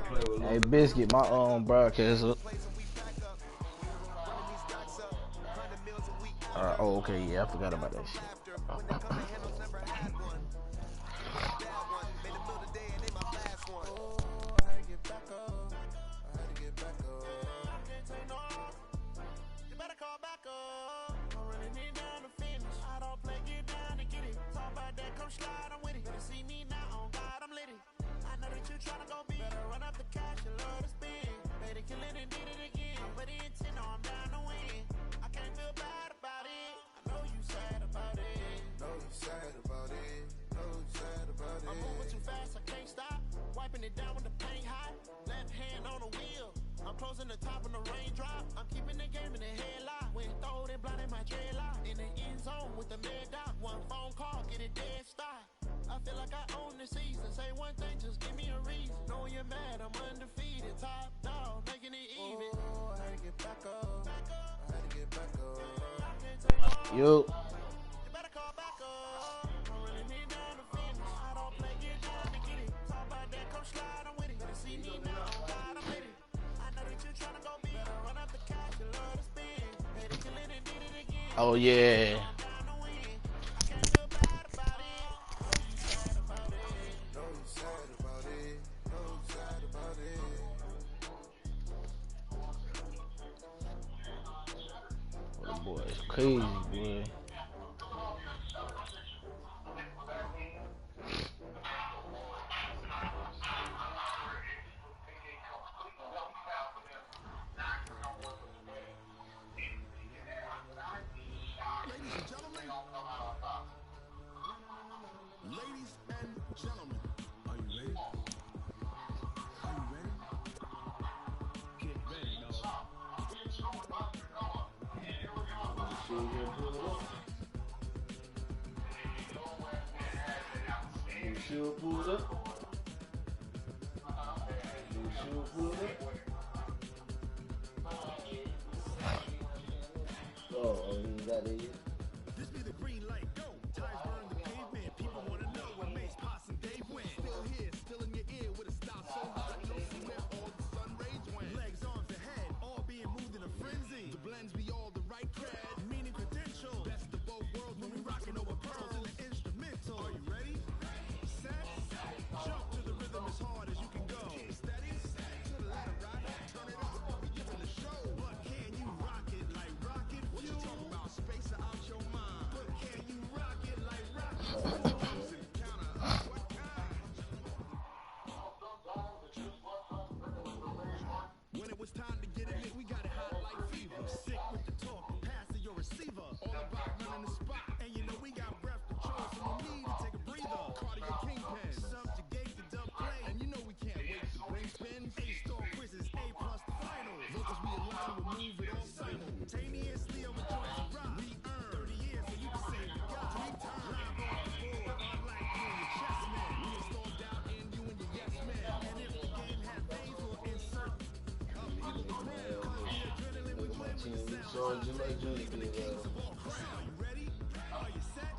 Hey, Biscuit, my broadcast up. Oh, okay, yeah, I forgot about that shit. Yo. Oh yeah. Oh, boy, it's crazy, boy. Oh, you got it yet? This be the green light, go. Tires burn the pavement. People wanna know when Mace, Pops, and Dave went. Still here, still in your ear with a stop so hot. No see where all the sun rays went. Legs, arms, and head, all being moved in a frenzy. The blends be all the right cred, meaning credential. Best of both worlds when we rockin' over pearls in the instrumental. Are you ready? Set, jump to the rhythm as hard as you can go. Steady, to the ladder, right? Turn it up, we giving the show. But can you rock it like rocket fuel? What you talking about? Space out your mind. But can you rock it like rocket fuel? Counter up, what kind? When it was time to get it lit, we got it hot like fever. Sick with the talk, pass to your receiver. All about running the spot. And you know we got breath control, so no need to take a breather. Cardio kingpin, subjugate the dub play. And you know we can't wait to bring spin. A-star quizzes, A plus the final. Vocals we align, we'll move it all simultaneously on the joints of rock. We earn 30 years, so you can say we got 3 times. Live on the board, unlike you and your chess man. We install doubt in you and your yes man. And if the game has veins, we'll insert up under the ground. Cause the adrenaline we play with the sound. So believing the kings of all crown. You ready? Are you set?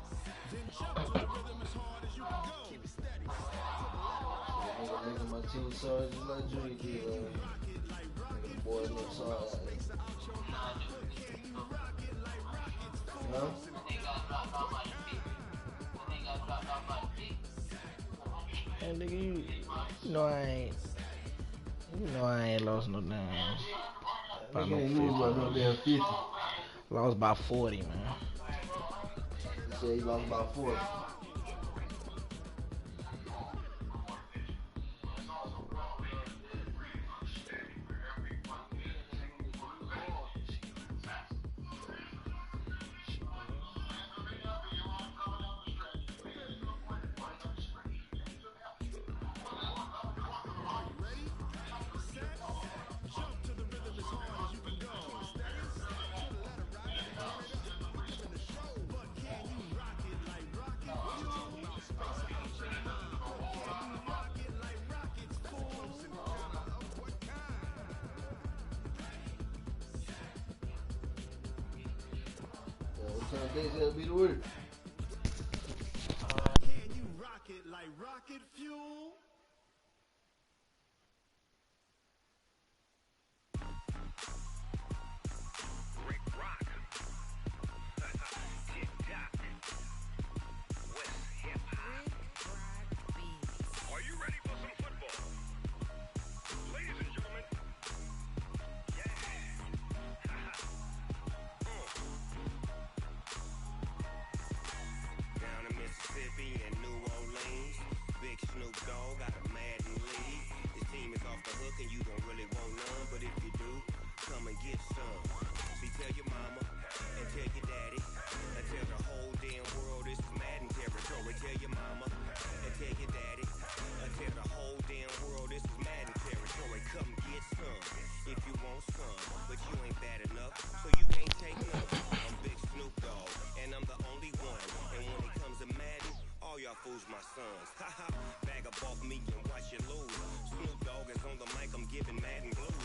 Then jump to the rhythm as hard as you can go. Keep it steady. My team sergeant like Judy did, boy, no sergeant. Huh? Hey, nigga, you know I ain't lost no downs. About no 50. Lost about 40, man. You said you lost about 40. That'll be the word. Can you rock it like rocket fuel?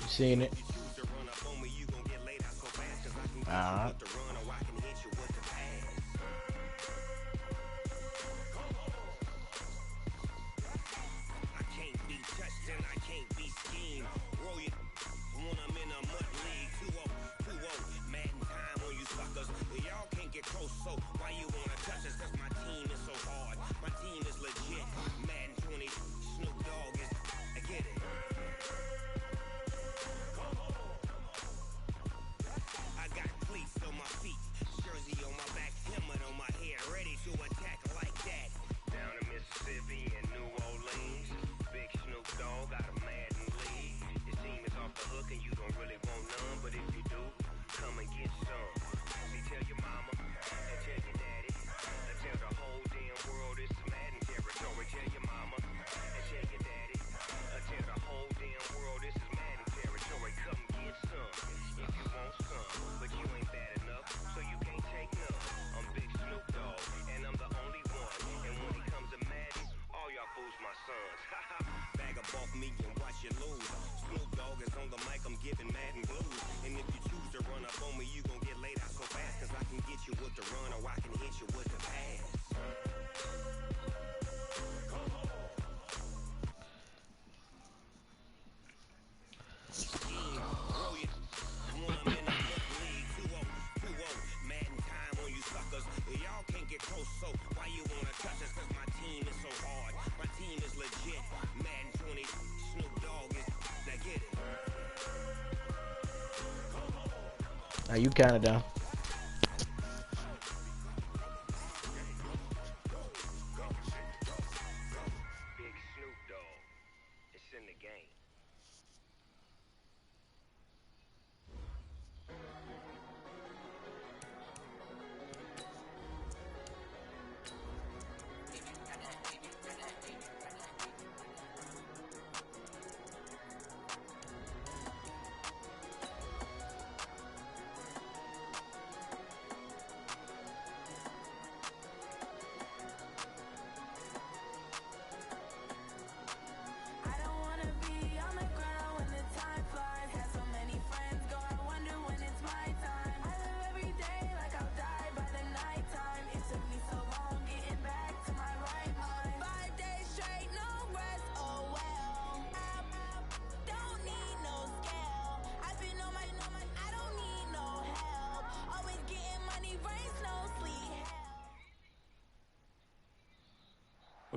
You seen it? Alright. Now you counted down.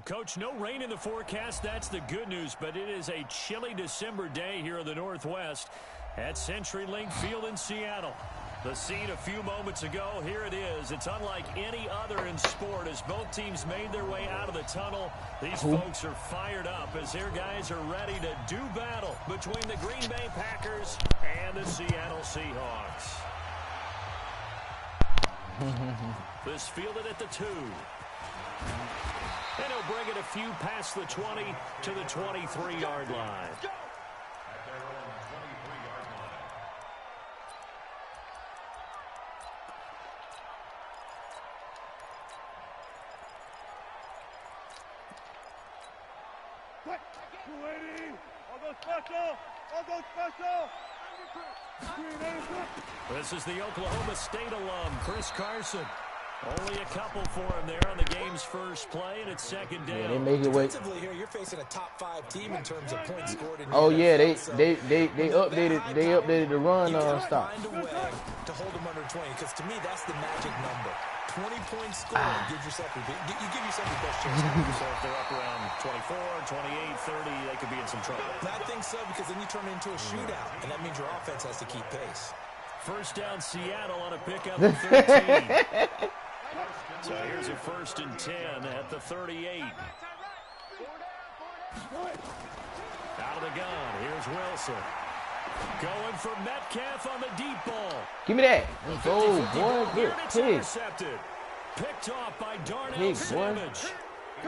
Coach, no rain in the forecast. That's the good news, but it is a chilly December day here in the Northwest at CenturyLink Field in Seattle. The scene a few moments ago, here it is. It's unlike any other in sport as both teams made their way out of the tunnel. These folks are fired up as their guys are ready to do battle between the Green Bay Packers and the Seattle Seahawks. This fielded at the 2. And he'll bring it a few past the 20 to the 23-yard line. This is the Oklahoma State alum, Chris Carson. Only a couple for him there on the game's first play, and it's second down. Yeah, they make it wait. Here, you're facing a top 5 team in terms of points scored. Oh yeah, they updated the run stop. Find a way to hold them under 20, because to me that's the magic number. 20 points scored gives yourself you give yourself the best chance. So if they're up around 24, 28, 30, they could be in some trouble. I think so, because then you turn it into a shootout, and that means your offense has to keep pace. First down, Seattle on a pickup of 13. So here's a 1st and 10 at the 38. Out of the gun, here's Wilson. Going for Metcalf on the deep ball. Give me that. Let's go, boy. Good pig. Intercepted. Picked off by Darnell Savage.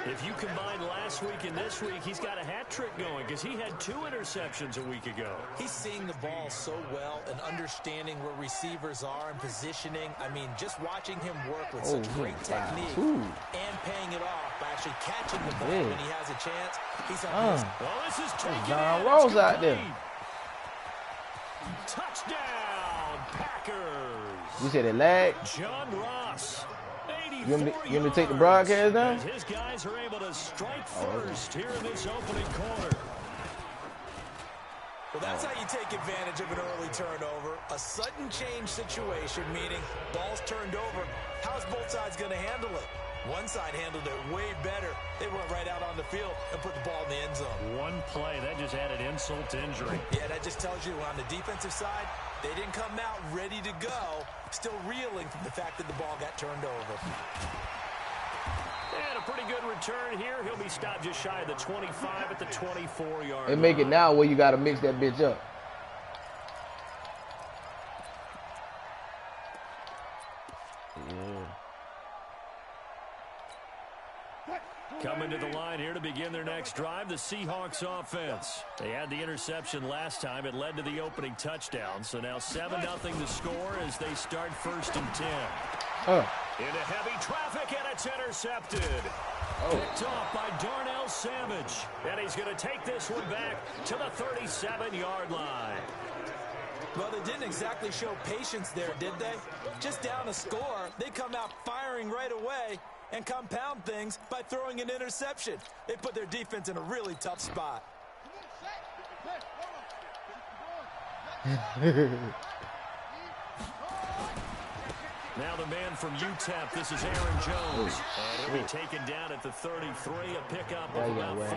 If you combine last week and this week, he's got a hat trick going because he had 2 interceptions a week ago. He's seeing the ball so well and understanding where receivers are and positioning. I mean, just watching him work with such great technique and paying it off by actually catching the ball when he has a chance. He's on his... Well, this is taking John Rose out there. Touchdown, Packers. You said it lag? John Ross. You want me to take the broadcast down? As his guys are able to strike first here in this opening quarter. Well, that's how you take advantage of an early turnover. A sudden change situation, meaning ball's turned over. How's both sides going to handle it? One side handled it way better. They went right out on the field and put the ball in the end zone. One play, that just added insult to injury. Yeah, that just tells you on the defensive side, they didn't come out ready to go, still reeling from the fact that the ball got turned over. And a pretty good return here. He'll be stopped just shy of the 25 at the 24-yard They make it now where you got to mix that bitch up. Coming to the line here to begin their next drive, the Seahawks offense. They had the interception last time. It led to the opening touchdown. So now 7-0 the score as they start 1st and 10. Into heavy traffic, and it's intercepted. Picked off by Darnell Savage. And he's going to take this one back to the 37-yard line. Well, they didn't exactly show patience there, did they? Just down a score, they come out firing right away and compound things by throwing an interception. They put their defense in a really tough spot. Now the man from UTEP, this is Aaron Jones. And he'll be taken down at the 33, a pickup of about 4.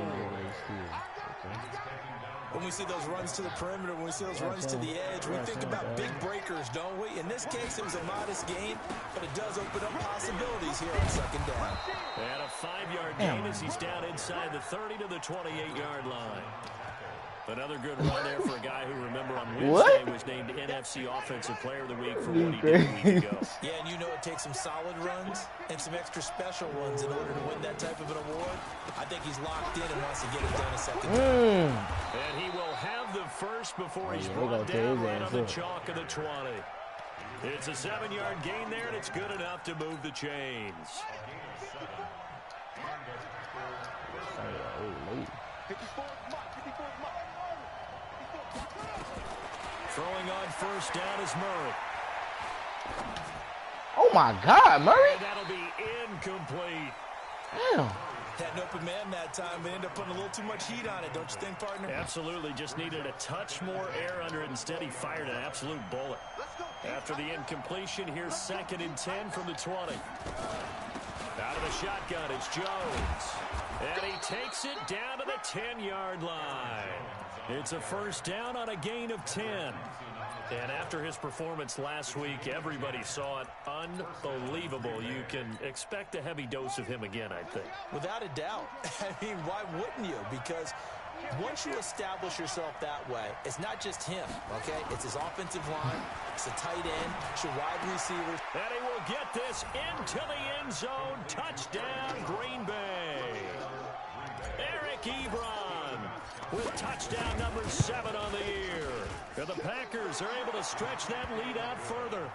When we see those runs to the perimeter, when we see those runs to the edge, we think about big breakers, don't we? In this case, it was a modest gain, but it does open up possibilities here on 2nd down. And a 5-yard gain as he's down inside the 30 to the 28-yard line. Another good run there for a guy who, remember, on Wednesday was named NFC Offensive Player of the Week for what he did a week ago. Yeah, and you know it takes some solid runs and some extra special runs in order to win that type of an award. I think he's locked in and wants to get it done a 2nd time. And he will have the first before he's brought down right on the chalk of the 20. It's a 7-yard gain there, and it's good enough to move the chains. Throwing on 1st down is Murray. Oh my God, Murray! And that'll be incomplete. Damn. Had an open man that time, but ended up putting a little too much heat on it, don't you think, partner? Absolutely. Just needed a touch more air under it. Instead, he fired an absolute bullet. After the incompletion, here's 2nd and 10 from the 20. Out of the shotgun, it's Jones. And he takes it down to the 10-yard line. It's a 1st down on a gain of 10. And after his performance last week, everybody saw it. Unbelievable. You can expect a heavy dose of him again, I think. Without a doubt. I mean, why wouldn't you? Because once you establish yourself that way, it's not just him, okay? It's his offensive line, it's a tight end, it's your wide receivers. And he will get this into the end zone. Touchdown, Green Bay. Eric Ebron with touchdown number 7 on the year. And the Packers are able to stretch that lead out further.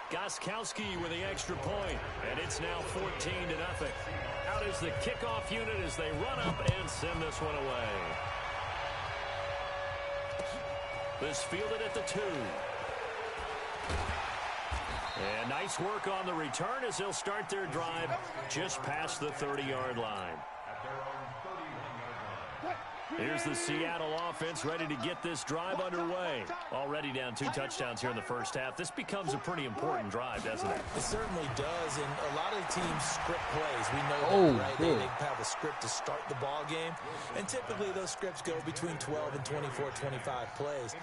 Gostkowski with the extra point, and it's now 14-0. Out is the kickoff unit as they run up and send this one away. This fielded at the 2. And nice work on the return as they'll start their drive just past the 30-yard line. Here's the Seattle offense ready to get this drive underway. Already down 2 touchdowns here in the first half. This becomes a pretty important drive, doesn't it? It certainly does, and a lot of teams script plays. We know that, right? They have a script to start the ball game, and typically those scripts go between 12 and 24, 25 plays.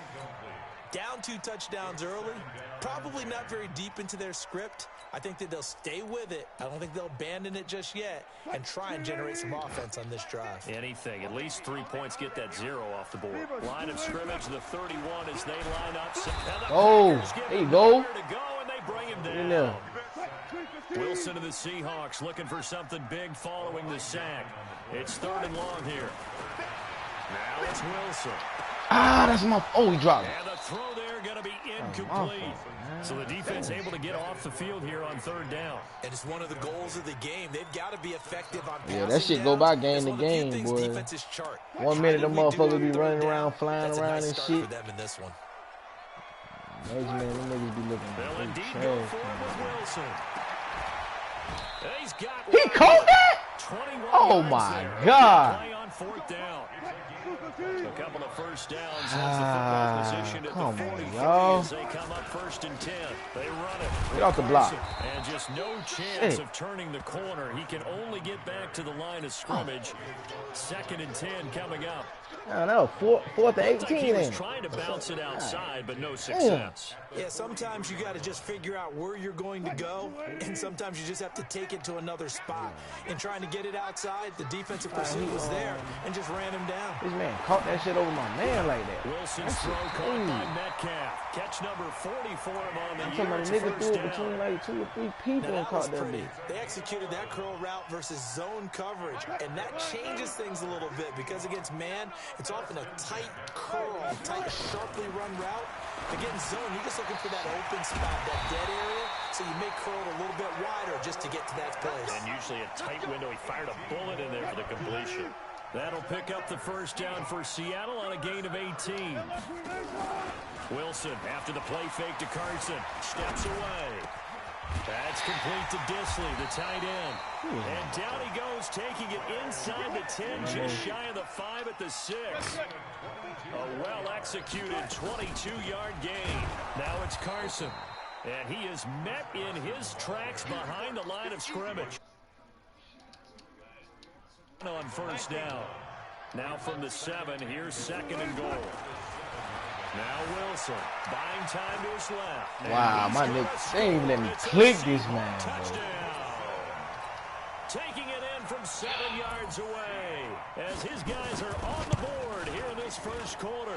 Down 2 touchdowns early, probably not very deep into their script. I think that they'll stay with it. I don't think they'll abandon it just yet and try and generate some offense on this drive. Anything. At least 3 points, get that 0 off the board. Line of scrimmage, the 31 as they line up. Oh, there you go. To go and they bring him down. In there. Wilson of the Seahawks looking for something big following the sack. It's 3rd and long here. Now it's Wilson. Ah, that's my... Oh, he dropped it. And the throw there going to be incomplete. So the defense able to get off the field here on 3rd down. And it's one of the goals of the game. They've got to be effective on passing. Yeah, that shit go by game to game, boy. 1 minute the motherfuckers be running around, flying around and shit. For them in this one. Next man, them niggas be looking They'll indeed trash, go for it man. with Wilson. He's got He caught that? 21 Oh yards my there. God. Play on 4th down. A couple of first downs has the football position at come the on, 43 y'all. as they come up 1st and 10. They run it. Get off the block. And just no chance Shit. of turning the corner. He can only get back to the line of scrimmage. 2nd and 10 coming up. I know, 4th to 18 He was then. trying to bounce it outside, but no success. Yeah, sometimes you got to just figure out where you're going to go, and sometimes you just have to take it to another spot. And trying to get it outside, the defensive pursuit was there and just ran him down. This man caught that shit over my man like that. Wilson's throw caught by Metcalf. Catch number 44 on the I'm year. talking about It's a nigga first threw it down. between like 2 or 3 people and That was caught that pretty. bitch. They executed that curl route versus zone coverage, and that changes things a little bit because against man, it's often a tight curl, tight, sharply run route. Against zone, you're just looking for that open spot, that dead area, so you make curl a little bit wider just to get to that place. And usually a tight window. He fired a bullet in there for the completion. That'll pick up the first down for Seattle on a gain of 18. Wilson, after the play fake to Carson, steps away. That's complete to Disley, the tight end. And down he goes, taking it inside the 10, just shy of the 5 at the 6. A well-executed 22-yard gain. Now it's Carson. And he is met in his tracks behind the line of scrimmage. On first down. Now from the 7, here's 2nd and goal. Now Wilson, buying time to his left. Wow, my nigga, they ain't even let me click this man, bro. Touchdown. Taking it in from 7 yards away as his guys are on the board here in this first quarter.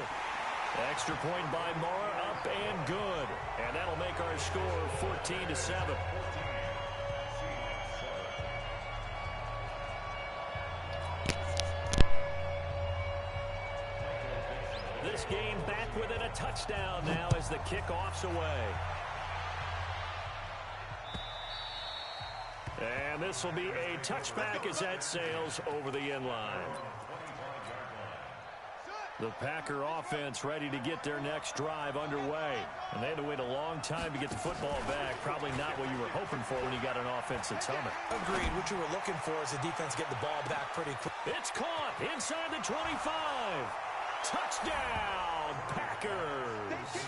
Extra point by Mara, up and good. And that'll make our score 14-7. This game back within a touchdown now as the kickoff's away. And this will be a touchback as that sails over the end line. The Packer offense ready to get their next drive underway. And they had to wait a long time to get the football back. Probably not what you were hoping for when you got an offense that's humming. Agreed. What you were looking for is the defense get the ball back pretty quick. It's caught inside the 25. Touchdown, Packers.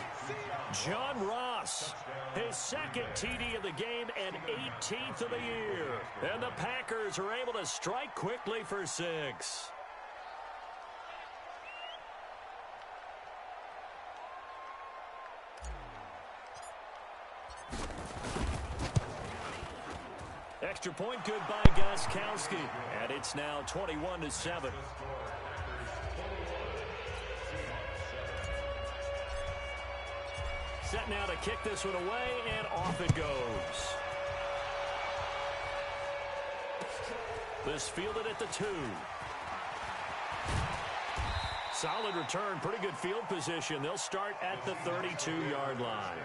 John Ross, his 2nd TD of the game and 18th of the year. And the Packers are able to strike quickly for 6. Extra point good by Gostkowski. And it's now 21-7. Set now to kick this one away, and off it goes. This fielded at the 2. Solid return, pretty good field position. They'll start at the 32-yard line.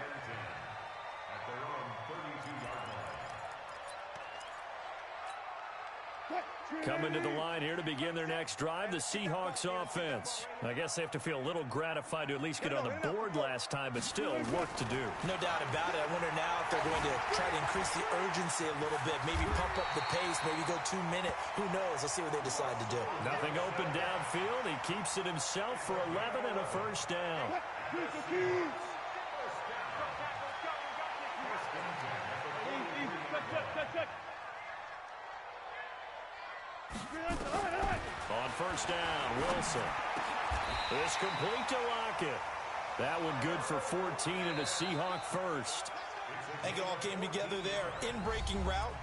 Coming to the line here to begin their next drive, the Seahawks offense. I guess they have to feel a little gratified to at least get on the board last time, but still work to do. No doubt about it. I wonder now if they're going to try to increase the urgency a little bit, maybe pump up the pace, maybe go 2-minute. Who knows? Let's see what they decide to do. Nothing open downfield. He keeps it himself for 11 and a first down. On first down, Wilson. It's complete to Lockett. That one good for 14 and a Seahawk first. I think it all came together there. In-breaking route,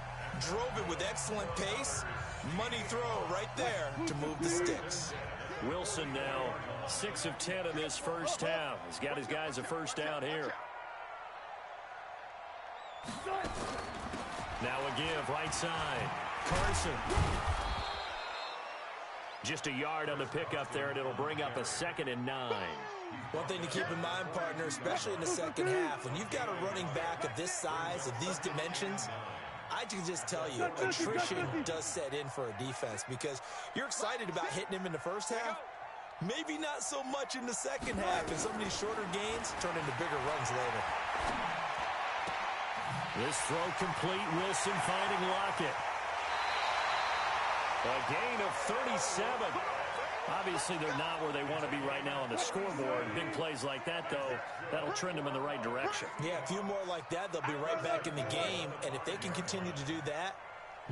drove it with excellent pace. Money throw right there to move the sticks. Wilson now 6 of 10 in this first half. He's got his guys a first down here. Now a give, right side. Carson. Just a yard on the pickup there, and it'll bring up a 2nd and 9. One thing to keep in mind, partner, especially in the second half, when you've got a running back of this size, of these dimensions, I can just tell you, attrition does set in for a defense because you're excited about hitting him in the first half. Maybe not so much in the second half, and some of these shorter gains turn into bigger runs later. This throw complete. Wilson finding Lockett. A gain of 37. Obviously, they're not where they want to be right now on the scoreboard. Big plays like that, though, that'll trend them in the right direction. Yeah, a few more like that, they'll be right back in the game. And if they can continue to do that,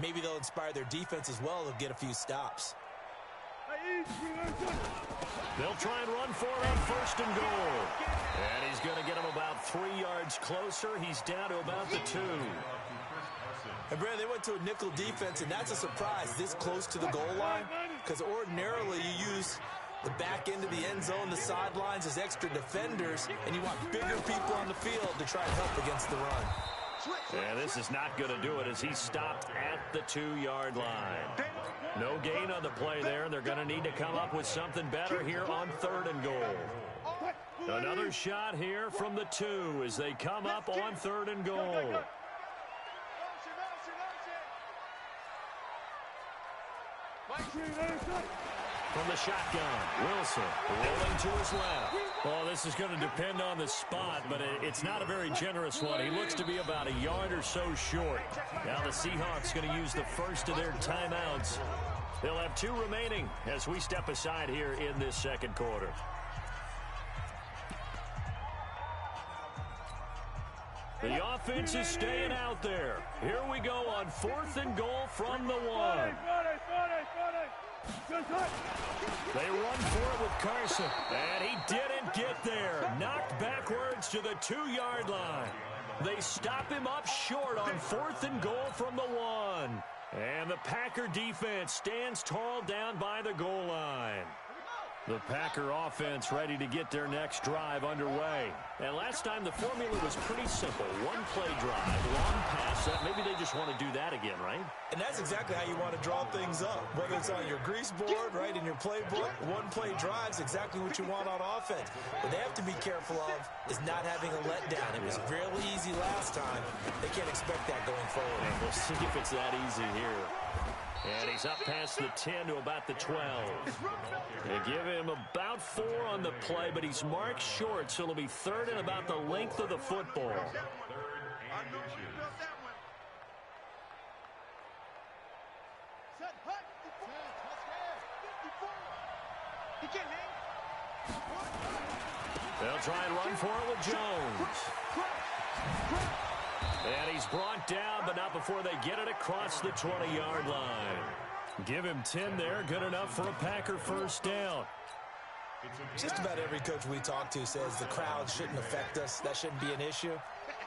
maybe they'll inspire their defense as well. They'll get a few stops. They'll try and run for it on 1st and goal. And he's going to get him about 3 yards closer. He's down to about the 2. And, Brad, they went to a nickel defense, and that's a surprise this close to the goal line because ordinarily you use the back end of the end zone, the sidelines as extra defenders, and you want bigger people on the field to try and help against the run. Yeah, this is not going to do it as he stopped at the 2-yard line. No gain on the play there, and they're going to need to come up with something better here on 3rd and goal. Another shot here from the 2 as they come up on 3rd and goal. From the shotgun, Wilson rolling to his left. Well, this is going to depend on the spot, but it's not a very generous one. He looks to be about a yard or so short. Now the Seahawks going to use the first of their timeouts. They'll have 2 remaining as we step aside here in this second quarter. The offense is staying out there. Here we go on 4th and goal from the 1. They run for it with Carson, and he didn't get there. Knocked backwards to the 2-yard line. They stop him up short on 4th and goal from the 1. And the Packer defense stands tall down by the goal line. The Packer offense ready to get their next drive underway. And last time the formula was pretty simple. 1-play drive, long pass set. Maybe they just want to do that again, right? And that's exactly how you want to draw things up. Whether it's on your grease board, right, in your playbook, 1-play drive's exactly what you want on offense. What they have to be careful of is not having a letdown. It was really easy last time. They can't expect that going forward. And we'll see if it's that easy here. And he's up past the 10 to about the 12. They give him about 4 on the play, but he's marked short, so it'll be 3rd and about the length of the football. They'll try and run for it with Jones. And he's brought down, but not before they get it across the 20-yard line. Give him 10 there. Good enough for a Packer first down. Just about every coach we talk to says the crowd shouldn't affect us. That shouldn't be an issue.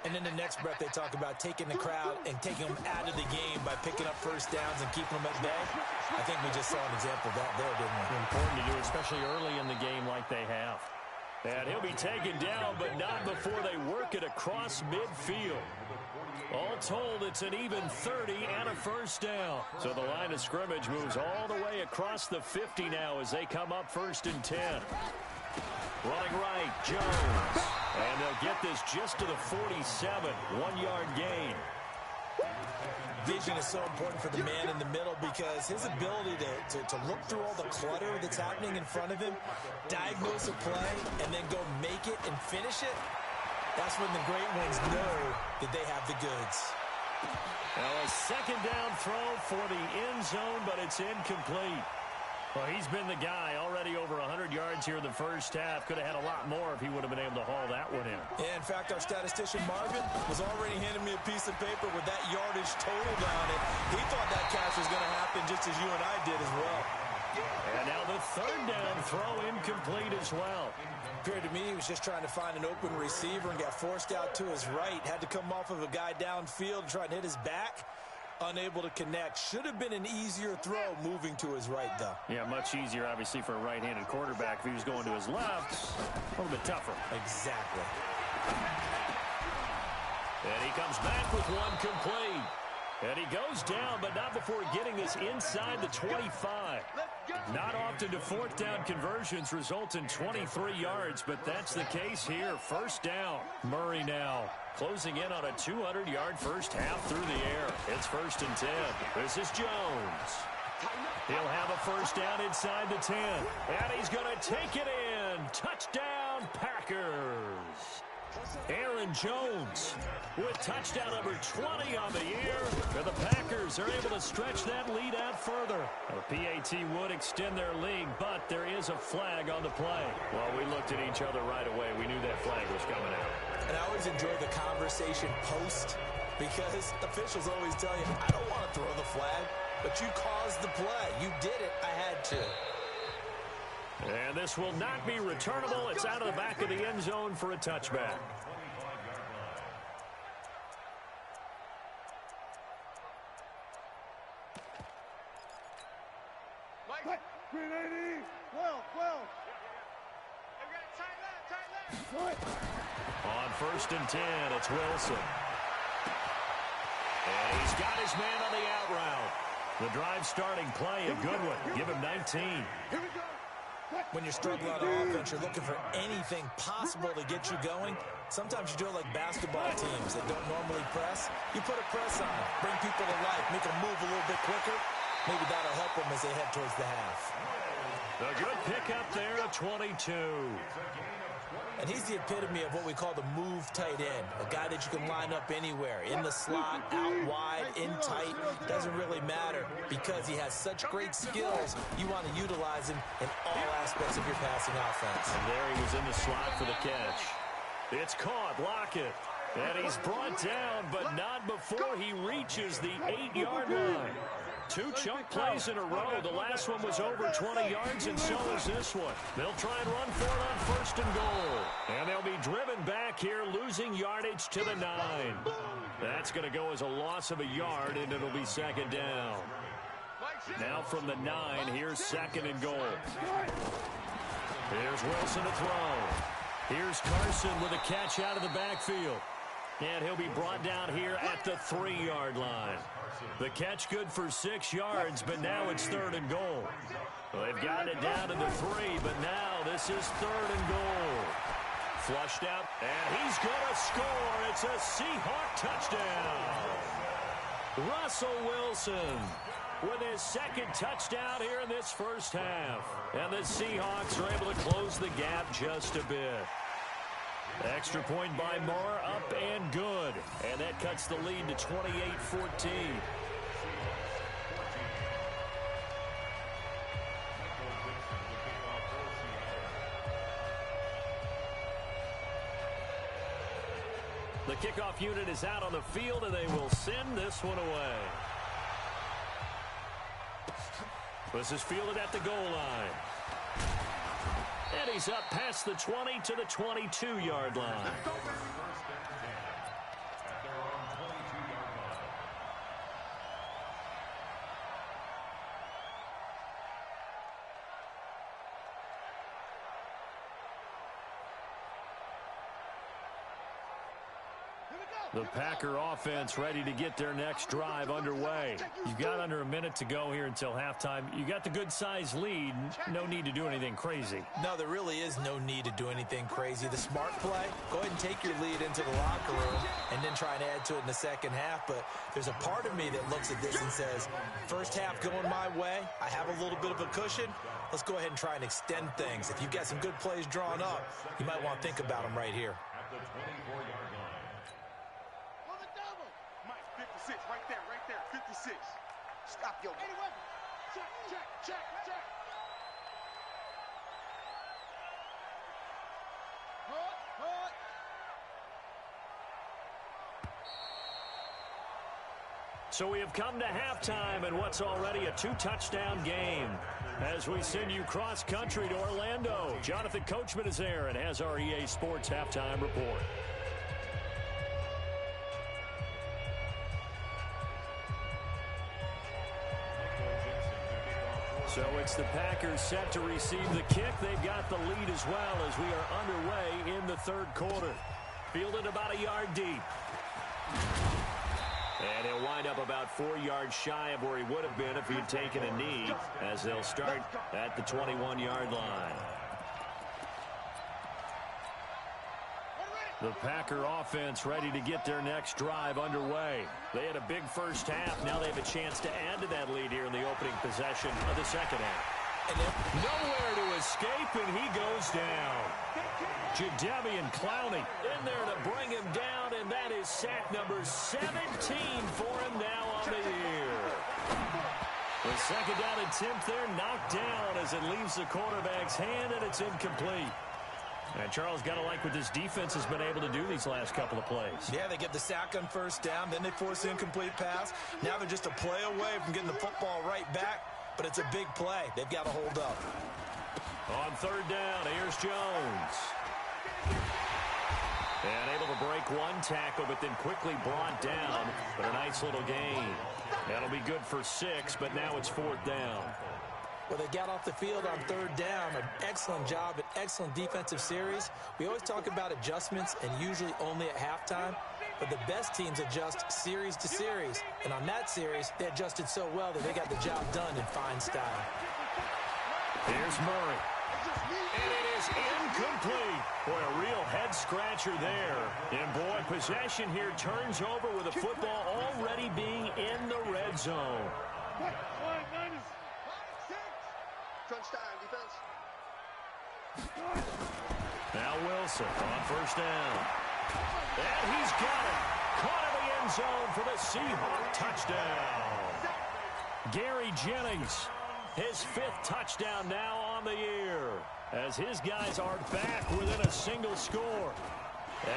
And in the next breath, they talk about taking the crowd and taking them out of the game by picking up first downs and keeping them at bay. I think we just saw an example of that there, didn't we? Important to do, especially early in the game like they have. And he'll be taken down, but not before they work it across midfield. All told, it's an even 30 and a first down. So the line of scrimmage moves all the way across the 50 now as they come up 1st and 10. Running right, Jones. And they'll get this just to the 47, 1-yard gain. Vision is so important for the man in the middle because his ability to look through all the clutter that's happening in front of him, diagnose a play, and then go make it and finish it, that's when the great ones know that they have the goods. Now a 2nd down throw for the end zone, but it's incomplete. Well, he's been the guy already over 100 yards here in the first half. Could have had a lot more if he would have been able to haul that one in. Yeah, in fact, our statistician Marvin was already handing me a piece of paper with that yardage totaled on it. He thought that catch was going to happen just as you and I did as well. And now the 3rd down throw incomplete as well. Appeared to me he was just trying to find an open receiver and got forced out to his right. Had to come off of a guy downfield, try and hit his back. Unable to connect. Should have been an easier throw moving to his right, though. Yeah, much easier, obviously, for a right-handed quarterback. If he was going to his left, a little bit tougher. Exactly. And he comes back with one complete. And he goes down, but not before getting this inside the 25. Not often do fourth down conversions result in 23 yards, but that's the case here. First down. Murray now closing in on a 200-yard first half through the air. It's 1st and 10. This is Jones. He'll have a first down inside the 10. And he's going to take it in. Touchdown, Packers. Aaron Jones with touchdown number 20 on the year. And the Packers are able to stretch that lead out further. The PAT would extend their lead, but there is a flag on the play. Well, we looked at each other right away. We knew that flag was coming out. And I always enjoy the conversation post because officials always tell you, I don't want to throw the flag, but you caused the play. You did it. I had to. And this will not be returnable. It's out of the back of the end zone for a touchback. On 1st and 10, it's Wilson. And he's got his man on the out route. The drive starting play, a good one. Give him 19. When you're struggling on offense, you're looking for anything possible to get you going. Sometimes you do it like basketball teams that don't normally press. You put a press on them, bring people to life, make them move a little bit quicker. Maybe that'll help them as they head towards the half. A good pickup there at 22. And he's the epitome of what we call the move tight end. A guy that you can line up anywhere, in the slot, out wide, in tight. Doesn't really matter because he has such great skills. You want to utilize him in all aspects of your passing offense. And there he was in the slot for the catch. It's caught, Lockett. And he's brought down, but not before he reaches the 8-yard line. 2 chunk plays in a row. The last one was over 20 yards, and so is this one. They'll try and run for it on 1st and goal. And they'll be driven back here, losing yardage to the 9. That's going to go as a loss of a yard, and it'll be 2nd down. Now from the 9, here's 2nd and goal. Here's Wilson to throw. Here's Carson with a catch out of the backfield. And he'll be brought down here at the 3-yard line. The catch good for 6 yards, but now it's 3rd and goal. Well, they've gotten it down to the 3, but now this is 3rd and goal. Flushed out, and he's going to score. It's a Seahawk touchdown. Russell Wilson with his 2nd touchdown here in this first half. And the Seahawks are able to close the gap just a bit. Extra point by Moore, up and good. And that cuts the lead to 28-14. The kickoff unit is out on the field, and they will send this one away. This is fielded at the goal line. And he's up past the 20 to the 22-yard line. The Packer offense ready to get their next drive underway. You've got under a minute to go here until halftime. You got the good-sized lead. No need to do anything crazy. No, there really is no need to do anything crazy. The smart play, go ahead and take your lead into the locker room and then try and add to it in the second half. But there's a part of me that looks at this and says, first half going my way, I have a little bit of a cushion. Let's go ahead and try and extend things. If you've got some good plays drawn up, you might want to think about them right here. At the 24-yard line. Mike, 56, right there, 56. Stop your... Check. Hut. So we have come to halftime in what's already a 2-touchdown game. As we send you cross-country to Orlando, Jonathan Coachman is there and has our EA Sports halftime report. So it's the Packers set to receive the kick. They've got the lead as well as we are underway in the third quarter. Fielded about a yard deep. And he'll wind up about 4 yards shy of where he would have been if he'd taken a knee, as they'll start at the 21-yard line. The Packer offense ready to get their next drive underway. They had a big first half. Now they have a chance to add to that lead here in the opening possession of the second half. Nowhere to escape, and he goes down. Jadeveon Clowney in there to bring him down, and that is sack number 17 for him now on the year. The second down attempt there knocked down as it leaves the quarterback's hand, and it's incomplete. And Charles, got to like what this defense has been able to do these last couple of plays. Yeah, they get the sack on first down, then they force an incomplete pass. Now they're just a play away from getting the football right back, but it's a big play. They've got to hold up. On third down, here's Jones. And able to break one tackle, but then quickly brought down. But a nice little gain. That'll be good for 6, but now it's 4th down. Well, they got off the field on third down. An excellent job, an excellent defensive series. We always talk about adjustments, and usually only at halftime. But the best teams adjust series to series. And on that series, they adjusted so well that they got the job done in fine style. Here's Murray. And it is incomplete. Boy, a real head-scratcher there. And, boy, possession here turns over with the football already being in the red zone. Touchdown, defense. Now Wilson on first down. And he's got it. Caught in the end zone for the Seahawks touchdown. Gary Jennings, his 5th touchdown now on the year, as his guys are back within a single score.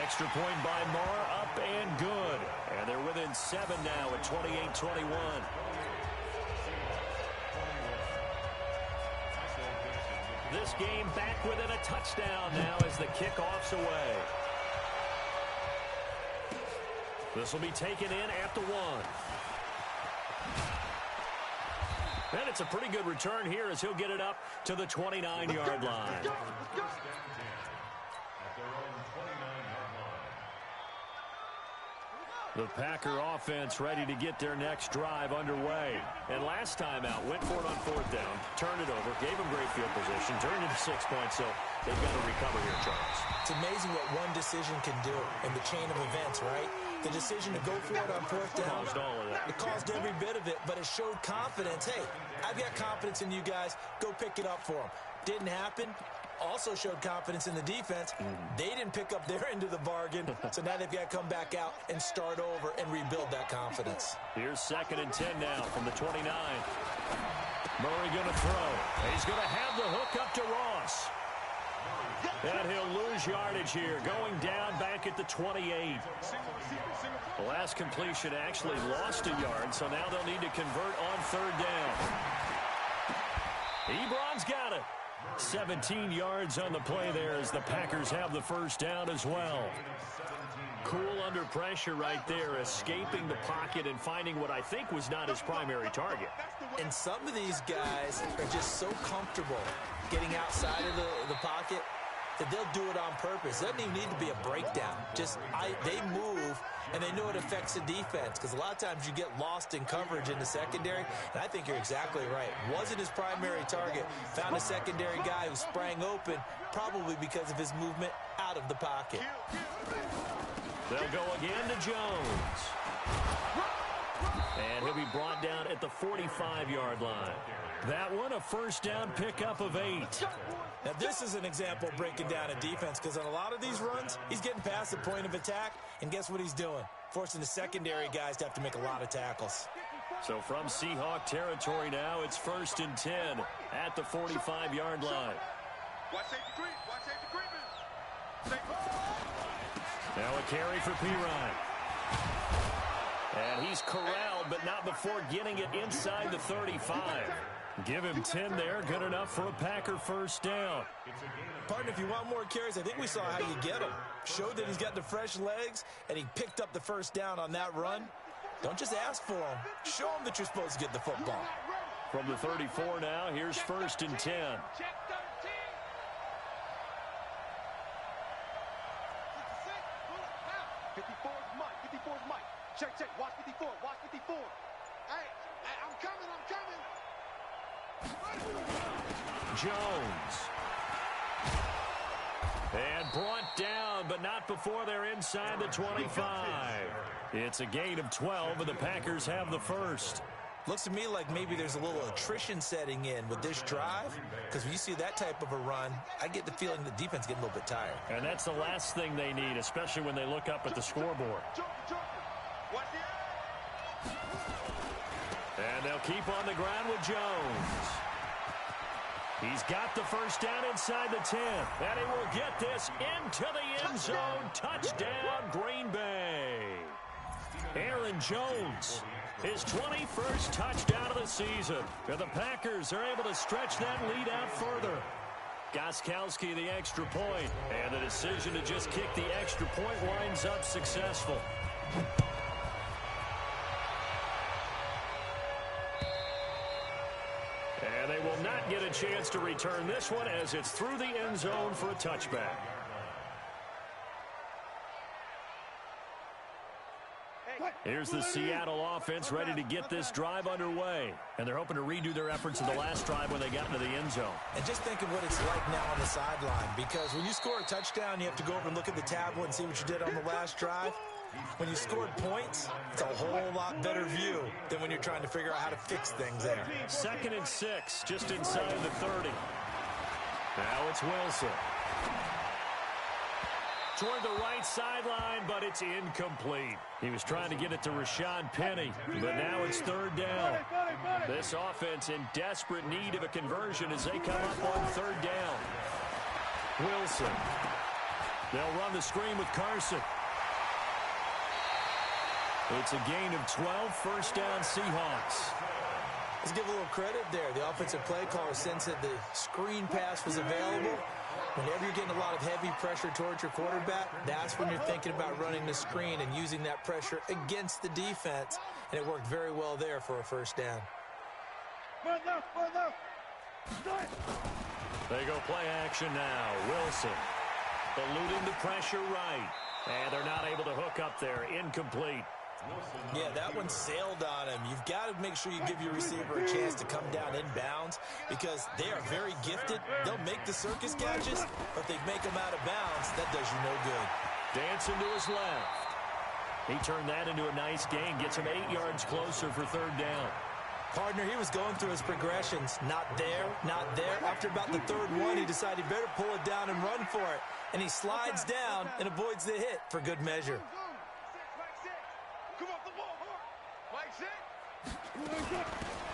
Extra point by Marr, up and good. And they're within 7 now at 28-21. This game back within a touchdown now as the kickoff's away. This will be taken in at the 1. And it's a pretty good return here as he'll get it up to the 29-yard line. The Packer offense ready to get their next drive underway. And last time out, went for it on 4th down, turned it over, gave them great field position, turned it to 6 points, so they've got to recover here, Charles. It's amazing what one decision can do in the chain of events, right? The decision to go for it on 4th down, Caused all of that. it caused every bit of it, but it showed confidence. Hey, I've got confidence in you guys. Go pick it up for them. Didn't happen. Also showed confidence in the defense. They didn't pick up their end of the bargain, so now they've got to come back out and start over and rebuild that confidence. Here's 2nd and 10 now from the 29. Murray going to throw. He's going to have the hook up to Ross. And he'll lose yardage here, going down back at the 28. The last completion actually lost a yard, so now they'll need to convert on 3rd down. Ebron's got it. 17 yards on the play there as the Packers have the first down as well. Cool under pressure right there, escaping the pocket and finding what I think was not his primary target. And some of these guys are just so comfortable getting outside of the pocket that they'll do it on purpose. It doesn't even need to be a breakdown. They move, and they know it affects the defense, because a lot of times you get lost in coverage in the secondary, and I think you're exactly right. Wasn't his primary target. Found a secondary guy who sprang open, probably because of his movement out of the pocket. They'll go again to Jones. And he'll be brought down at the 45-yard line. That one, a first down pickup of 8. Now, this is an example of breaking down a defense, because on a lot of these runs, he's getting past the point of attack, and guess what he's doing? Forcing the secondary guys to have to make a lot of tackles. So from Seahawk territory now, it's 1st and 10 at the 45-yard line. Watch safety creep. Watch safety creeping. Now a carry for Pirine. And he's corralled, but not before getting it inside the 35. Give him 10 there. Good enough for a Packer first down. Partner, if you want more carries, I think we saw how you get them. Showed that he's got the fresh legs, and he picked up the first down on that run. Don't just ask for him. Show him that you're supposed to get the football. From the 34 now, here's 1st and 10. Check check. Watch 54. Watch 54. Hey, I'm coming. Jones. And brought down, but not before they're inside the 25. It's a gain of 12, and the Packers have the first. Looks to me like maybe there's a little attrition setting in with this drive, because when you see that type of a run, I get the feeling the defense getting a little bit tired. And that's the last thing they need, especially when they look up at the scoreboard. Watch the And they'll keep on the ground with Jones. He's got the first down inside the 10. And he will get this into the end zone. Touchdown, Green Bay. Aaron Jones, his 21st touchdown of the season. And the Packers are able to stretch that lead out further. Gostkowski the extra point. And the decision to just kick the extra point winds up successful. And they will not get a chance to return this one as it's through the end zone for a touchback. Here's the Seattle offense ready to get this drive underway. And they're hoping to redo their efforts in the last drive when they got into the end zone. And just think of what it's like now on the sideline, because when you score a touchdown, you have to go over and look at the tablet and see what you did on the last drive. When you scored points, it's a whole lot better view than when you're trying to figure out how to fix things there. 2nd and 6, just inside the 30. Now it's Wilson. Toward the right sideline, but it's incomplete. He was trying to get it to Rashad Penny, but now it's 3rd down. This offense in desperate need of a conversion as they come up on 3rd down. Wilson. They'll run the screen with Carson. It's a gain of 12, first down Seahawks. Let's give a little credit there. The offensive play caller sensed that the screen pass was available. Whenever you're getting a lot of heavy pressure towards your quarterback, that's when you're thinking about running the screen and using that pressure against the defense. And it worked very well there for a first down. They go play action now. Wilson eluding the pressure right. And they're not able to hook up there. Incomplete. Yeah, that one sailed on him. You've got to make sure you give your receiver a chance to come down inbounds because they are very gifted. They'll make the circus catches, but they make them out of bounds. That does you no good. Dancing to his left. He turned that into a nice gain. Gets him 8 yards closer for 3rd down. Partner, he was going through his progressions. Not there, not there. After about the 3rd one, he decided he better pull it down and run for it. And he slides down and avoids the hit for good measure.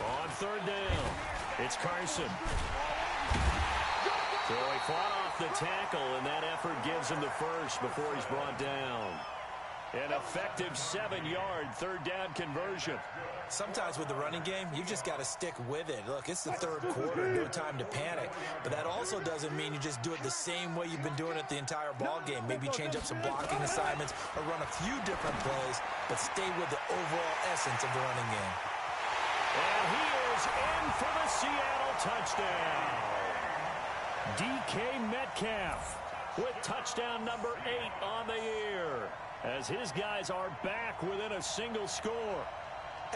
On 3rd down, it's Carson. So he fought off the tackle, and that effort gives him the first before he's brought down. An effective 7-yard 3rd down conversion. Sometimes with the running game, you've just got to stick with it. Look, it's the 3rd quarter, no time to panic. But that also doesn't mean you just do it the same way you've been doing it the entire ball game. Maybe change up some blocking assignments or run a few different plays, but stay with the overall essence of the running game. And he is in for the Seattle touchdown. DK Metcalf with touchdown number 8 on the year, as his guys are back within a single score.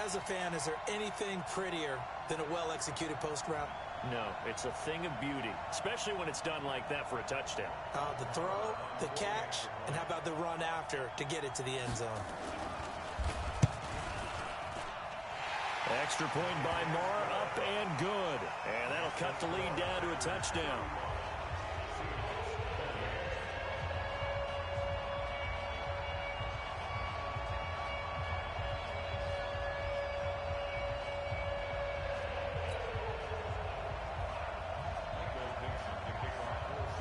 As a fan, is there anything prettier than a well-executed post route? No, it's a thing of beauty, especially when it's done like that for a touchdown. The throw, the catch, and how about the run after to get it to the end zone? Extra point by Marr, up and good. And that'll cut the lead down to a touchdown.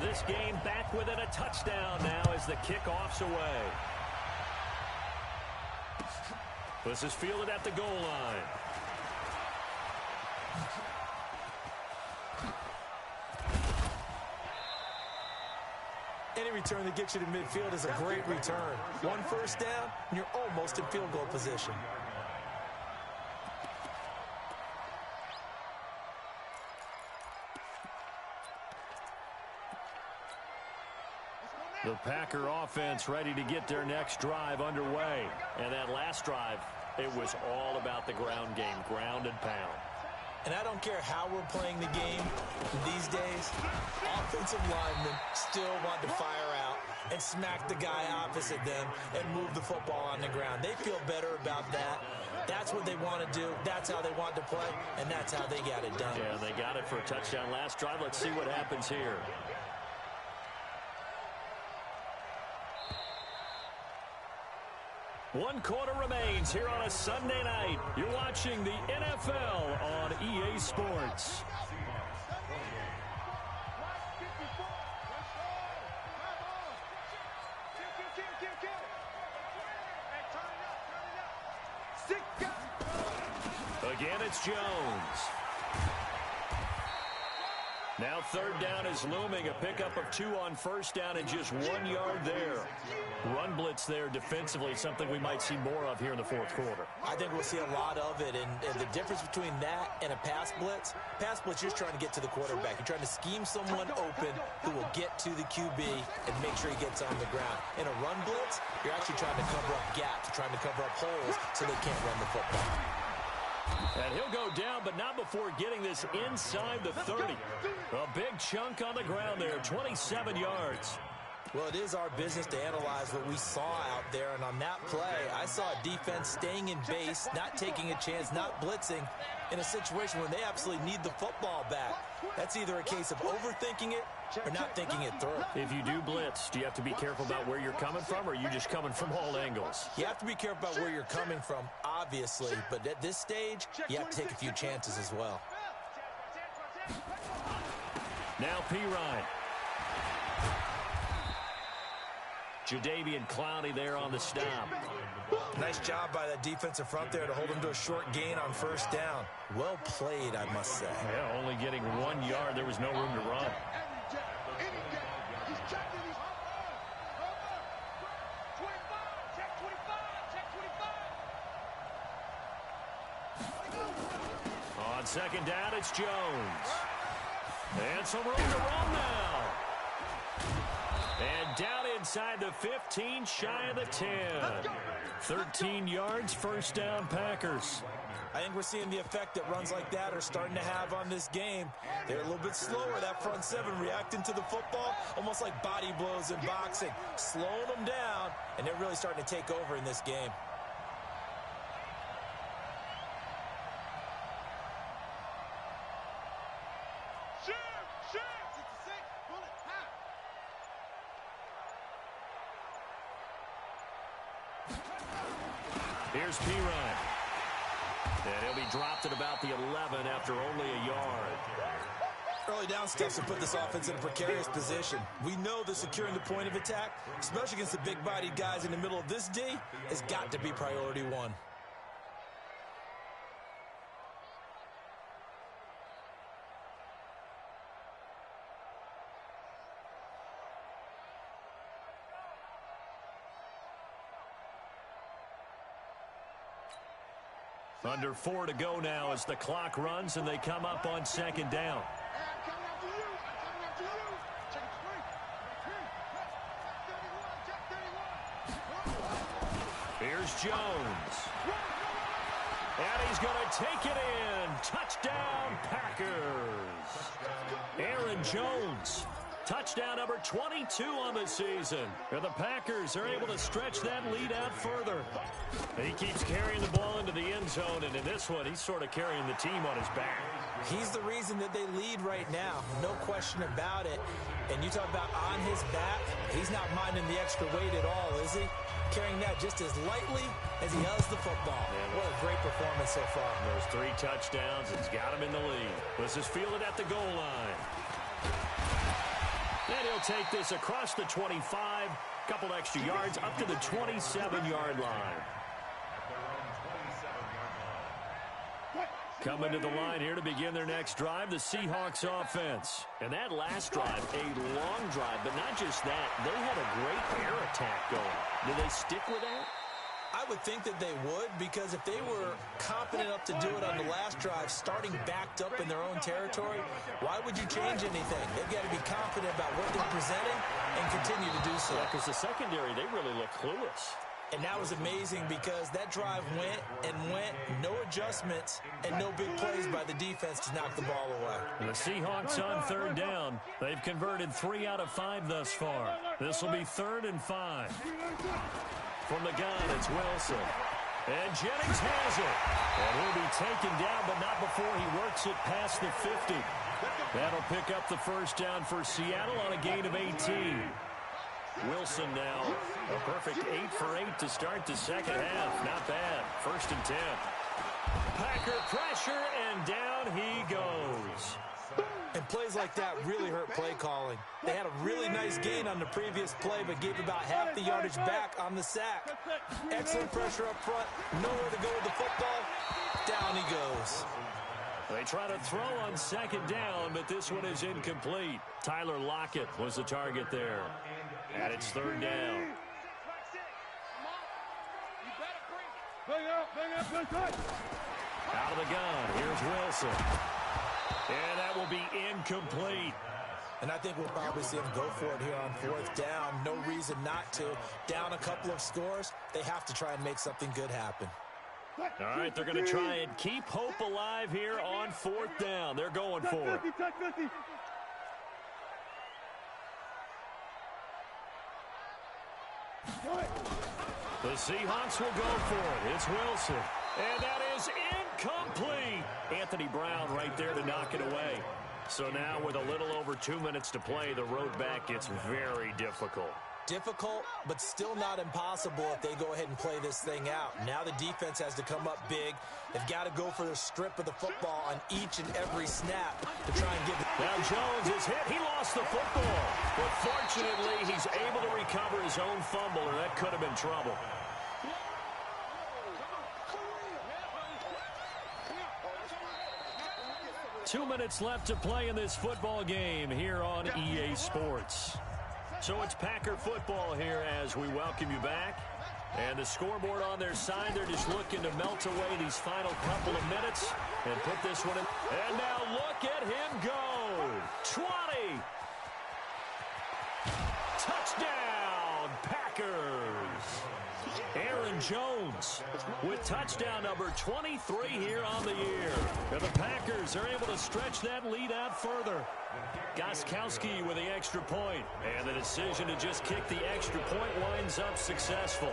This game back within a touchdown now as the kickoff's away. This is fielded at the goal line. Any return that gets you to midfield is a great return. 1 first down, and you're almost in field goal position. The Packer offense ready to get their next drive underway. And that last drive, it was all about the ground game, ground and pound. And I don't care how we're playing the game these days, offensive linemen still want to fire out and smack the guy opposite them and move the football on the ground. They feel better about that. That's what they want to do. That's how they want to play, and that's how they got it done. Yeah, they got it for a touchdown last drive. Let's see what happens here. One quarter remains here on a Sunday night. You're watching the NFL on EA Sports. Again, it's Jones. Now third down is looming. A pickup of 2 on first down and just 1 yard there. Run blitz there defensively, something we might see more of here in the fourth quarter. I think we'll see a lot of it, and the difference between that and a pass blitz, you're just trying to get to the quarterback. You're trying to scheme someone open who will get to the QB and make sure he gets on the ground. In a run blitz, you're actually trying to cover up gaps, trying to cover up holes so they can't run the football. And he'll go down, but not before getting this inside the 30. A big chunk on the ground there, 27 yards. Well, it is our business to analyze what we saw out there, and on that play, I saw a defense staying in base, not taking a chance, not blitzing, in a situation where they absolutely need the football back. That's either a case of overthinking it or not thinking it through. If you do blitz, do you have to be careful about where you're coming from, or are you just coming from all angles? You have to be careful about where you're coming from, obviously, but at this stage, you have to take a few chances as well. Now P-Ryan. Jadeveon Clowney there on the stop. Nice job by that defensive front there to hold him to a short gain on first down. Well played, I must say. Yeah, only getting 1 yard. There was no room to run. On second down, it's Jones. And some room to run now. And down inside the 15, shy of the 10. 13 yards, first down, Packers. I think we're seeing the effect that runs like that are starting to have on this game. They're a little bit slower, that front seven, reacting to the football, almost like body blows in boxing, slowing them down, and they're really starting to take over in this game. Here's P-Ryan. And he'll be dropped at about the 11 after only a yard. Early down steps to put this offense in a precarious position. We know that securing the point of attack, especially against the big-bodied guys in the middle of this D, has got to be priority one. Under 4 to go now as the clock runs and they come up on second down. Here's Jones. And he's going to take it in. Touchdown, Packers. Aaron Jones. Touchdown number 22 on the season. And the Packers are able to stretch that lead out further. He keeps carrying the ball into the end zone, and in this one, he's sort of carrying the team on his back. He's the reason that they lead right now. No question about it. And you talk about on his back, he's not minding the extra weight at all, is he? Carrying that just as lightly as he does the football. Yeah, what a great performance so far. Those 3 touchdowns, it's got him in the lead. This is fielded at the goal line. And he'll take this across the 25, couple extra yards, up to the 27-yard line. Coming to the line here to begin their next drive, the Seahawks offense. And that last drive, a long drive, but not just that. They had a great air attack going. Did they stick with that? I would think that they would, because if they were confident enough to do it on the last drive, starting backed up in their own territory, why would you change anything? They've got to be confident about what they're presenting and continue to do so. Yeah, because the secondary, they really look clueless. And that was amazing because that drive went and went, no adjustments, and no big plays by the defense to knock the ball away. The Seahawks on third down. They've converted 3 out of 5 thus far. This will be 3rd and 5. From the gun, it's Wilson. And Jennings has it. And he'll be taken down, but not before he works it past the 50. That'll pick up the first down for Seattle on a gain of 18. Wilson now a perfect 8 for 8 to start the second half. Not bad. 1st and 10. Packer pressure, and down he goes. And plays like that really hurt play calling. They had a really nice gain on the previous play, but gave about half the yardage back on the sack. Excellent pressure up front. Nowhere to go with the football. Down he goes. They try to throw on 2nd down, but this one is incomplete. Tyler Lockett was the target there. And it's 3rd down. Out of the gun, here's Wilson. And that will be incomplete. And I think we'll probably see him go for it here on 4th down. No reason not to. Down a couple of scores, they have to try and make something good happen. All right, they're going to try and keep hope alive here on 4th down. They're going for it. The Seahawks will go for it. It's Wilson. And that is incomplete. Anthony Brown right there to knock it away. So now with a little over 2 minutes to play, the road back gets very difficult. Difficult, but still not impossible if they go ahead and play this thing out. Now the defense has to come up big. They've got to go for the strip of the football on each and every snap to try and get it. Now Jones is hit. He lost the football. But fortunately, he's able to recover his own fumble, or that could have been trouble. Two minutes left to play in this football game here on EA Sports. So it's Packer football here as we welcome you back. And the scoreboard on their side, they're just looking to melt away these final couple of minutes and put this one in. And now look at him go. 20. Touchdown, Packers. Aaron Jones with touchdown number 23 here on the year. And the Packers are able to stretch that lead out further. Gostkowski with the extra point. And the decision to just kick the extra point winds up successful.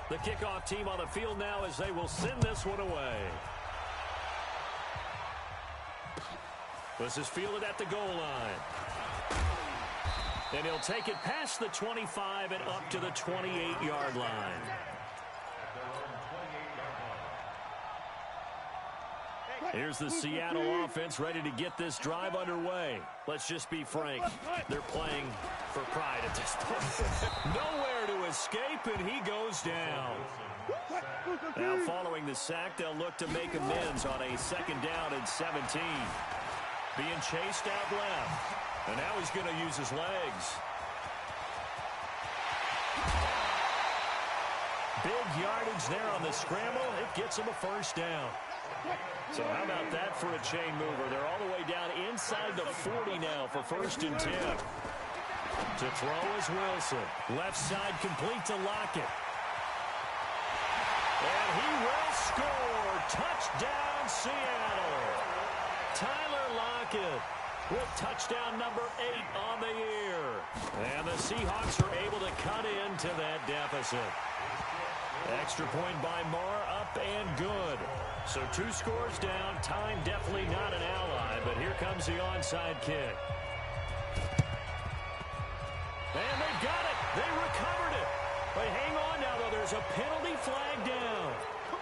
The kickoff team on the field now as they will send this one away. This is fielded at the goal line. And he'll take it past the 25 and up to the 28-yard line. Here's the Seattle offense ready to get this drive underway. Let's just be frank. They're playing for pride at this point. Nowhere to escape, and he goes down. Now, following the sack, they'll look to make amends on a 2nd down and 17. Being chased out left. And now he's going to use his legs. Big yardage there on the scramble. It gets him a 1st down. So how about that for a chain mover? They're all the way down inside the 40 now for 1st and 10. To throw is Wilson. Left side complete to Lockett. And he will score. Touchdown, Seattle. Tyler Lockett with touchdown number 8 on the year. And the Seahawks are able to cut into that deficit. Extra point by Marr, up and good. So 2 scores down. Time definitely not an ally, but here comes the onside kick. And they've got it. They recovered it. But hang on now, though. There's a penalty flag down.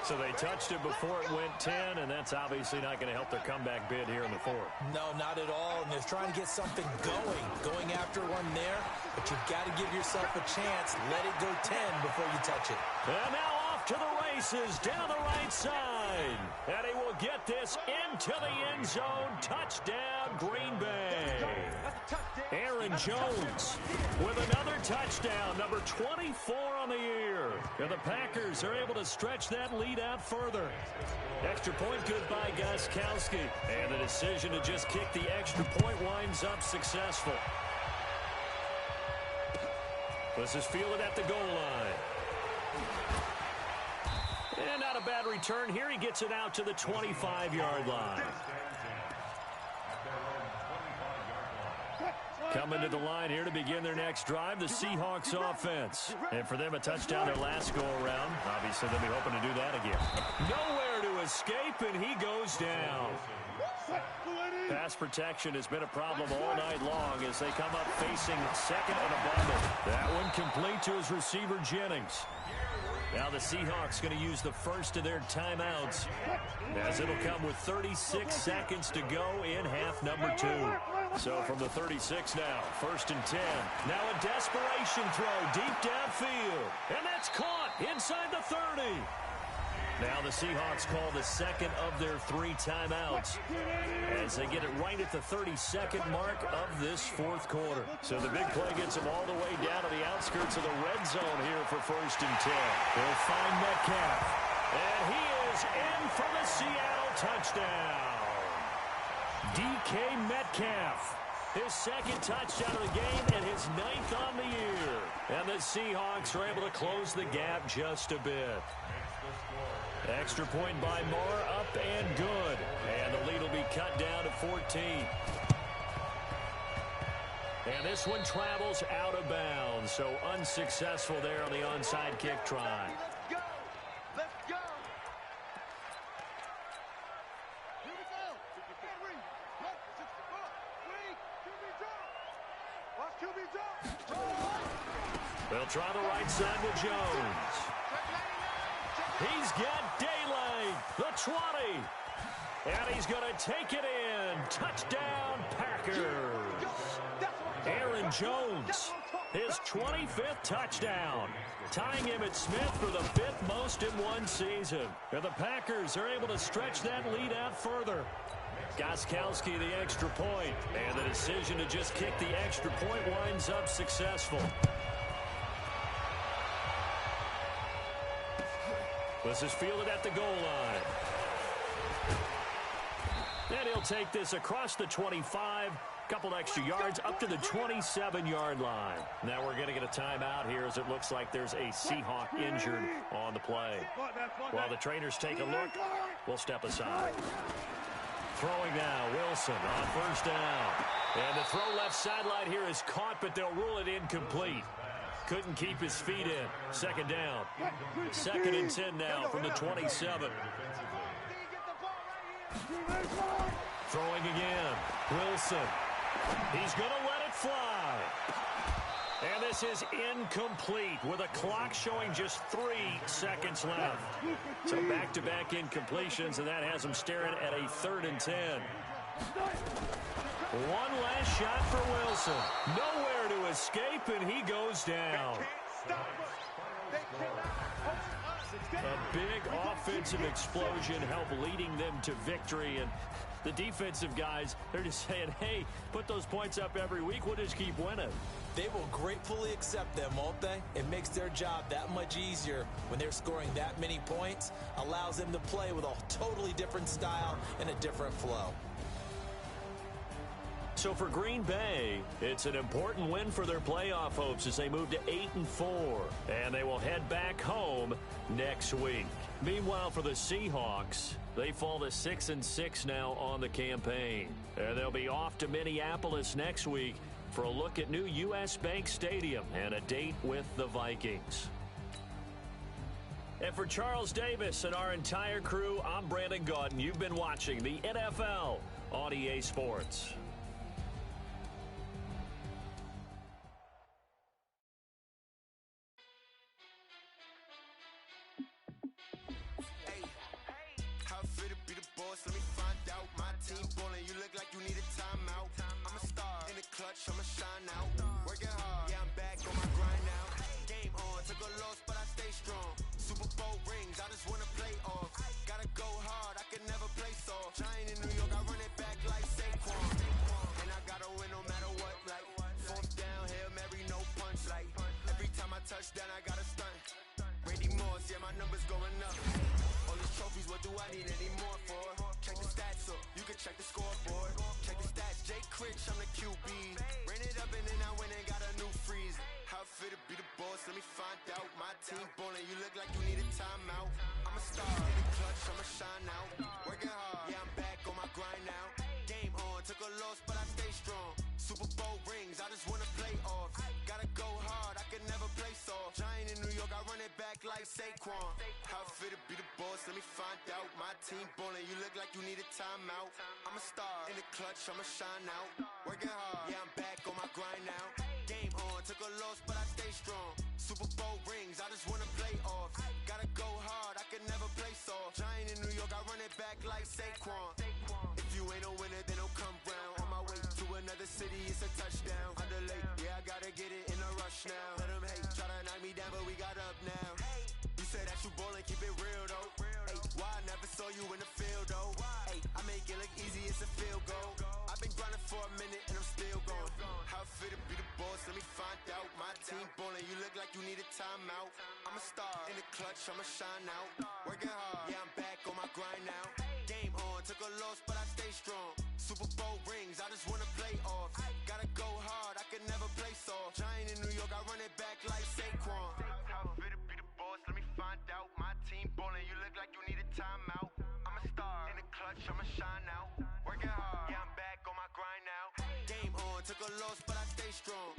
So they touched it before it went 10, and that's obviously not going to help their comeback bid here in the 4th. No, not at all. And they're trying to get something going after one there. But you've got to give yourself a chance. Let it go 10 before you touch it. And now off to the races down the right side. line. And he will get this into the end zone. Touchdown, Green Bay. Aaron Jones with another touchdown, number 24 on the year. And the Packers are able to stretch that lead out further. Extra point good by Gostkowski. And the decision to just kick the extra point winds up successful. This is fielded at the goal line. And not a bad return here. He gets it out to the 25-yard line. Coming to the line here to begin their next drive, the Seahawks offense. And for them, a touchdown their last go-around. Obviously, they'll be hoping to do that again. Nowhere to escape, and he goes down. Pass protection has been a problem all night long as they come up facing second and a bundle. That one complete to his receiver, Jennings. Now the Seahawks going to use the first of their timeouts as it'll come with 36 seconds to go in half number 2. So from the 36 now, 1st and 10. Now a desperation throw deep downfield. And that's caught inside the 30. Now the Seahawks call the second of their 3 timeouts as they get it right at the 32nd mark of this 4th quarter. So the big play gets them all the way down to the outskirts of the red zone here for 1st and 10. They'll find Metcalf. And he is in for the Seattle touchdown. DK Metcalf. His 2nd touchdown of the game and his 9th on the year. And the Seahawks are able to close the gap just a bit. Extra point by Moore, up and good. And the lead will be cut down to 14. And this one travels out of bounds, so unsuccessful there on the onside kick try. Let's go. Let's go. Here we go. Henry. Look, 64. Wait. QB drop. Watch QB drop. They'll try the right side with Jones. He's got daylight, the 20. And he's going to take it in. Touchdown, Packers. Aaron Jones, his 25th touchdown, tying him at Smith for the 5th most in one season. And the Packers are able to stretch that lead out further. Gostkowski the extra point, and the decision to just kick the extra point winds up successful. This is fielded at the goal line. And he'll take this across the 25, couple extra yards up to the 27-yard line. Now we're going to get a timeout here as it looks like there's a Seahawk injured on the play. While the trainers take a look, we'll step aside. Throwing now, Wilson on 1st down. And the throw left sideline here is caught, but they'll rule it incomplete. Couldn't keep his feet in. 2nd down. 2nd and 10 now from the 27. Throwing again. Wilson. He's going to let it fly. And this is incomplete with a clock showing just 3 seconds left. So back-to-back incompletions, and that has him staring at a 3rd and 10. One last shot for Wilson. Nowhere to escape, and he goes down. A big offensive explosion helped leading them to victory, and the defensive guys, they're just saying, hey, put those points up every week. We'll just keep winning. They will gratefully accept them, won't they? It makes their job that much easier when they're scoring that many points. Allows them to play with a totally different style and a different flow. So for Green Bay, it's an important win for their playoff hopes as they move to 8-4. And they will head back home next week. Meanwhile, for the Seahawks, they fall to 6-6 now on the campaign. And they'll be off to Minneapolis next week for a look at new U.S. Bank Stadium and a date with the Vikings. And for Charles Davis and our entire crew, I'm Brandon Gaudin. You've been watching the NFL on EA Sports. I'ma shine out, working hard, yeah, I'm back on my grind now. Game on, took a loss, but I stay strong. Super Bowl rings, I just wanna play off. Gotta go hard. do I need any more for? Check the stats up, you can check the scoreboard. Check the stats, Jay Critch, I'm the QB. Ran it up and then I went and got a new freeze. How fit to be the boss, let me find out. My team ballin', you look like you need a timeout. I'm a star, in the clutch, I'ma shine out. Working hard, yeah, I'm back on my grind now. Game on, took a loss, but I stay strong. Super Bowl rings, I just wanna play off. Gotta go hard, I can never play soft. Giant in New York, I run it back like Saquon. How fit to be the boss, let me find out. My team ballin', you look like you need a timeout. I'm a star, in the clutch, I'ma shine out. Working hard, yeah, I'm back on my grind now. Game on, took a loss, but I stay strong. Super Bowl rings, I just wanna play off. Gotta go hard, I can never play soft. Giant in New York, I run it back like Saquon. If you ain't a winner, then don't come round. On my way to another city, it's a touchdown. Underlay, yeah, I gotta get it in a rush now. Let them hate, try to knock me down, but we got up now. You say that you ballin', keep it real though. Hey, why I never saw you in the field though? Hey, I make it look easy, it's a field goal. I've been grinding for a minute and I'm still going. How fit to be the boss, let me find out. My team ballin', you look like you need a timeout. I'm a star, in the clutch, I'ma shine out. Working hard, yeah, I'm back on my grind now. Game on, took a loss, but I stay strong. Super Bowl rings, I just wanna play off. Gotta go hard, I can never play soft. Giant in New York, I run it back like Saquon. How fit to be the boss, let me find out. My team ballin', you look like you need a timeout. I'm a star, in the clutch, I'ma shine out. Working hard, yeah, I'm back on my grind now. Game on, took a loss, but I stay strong.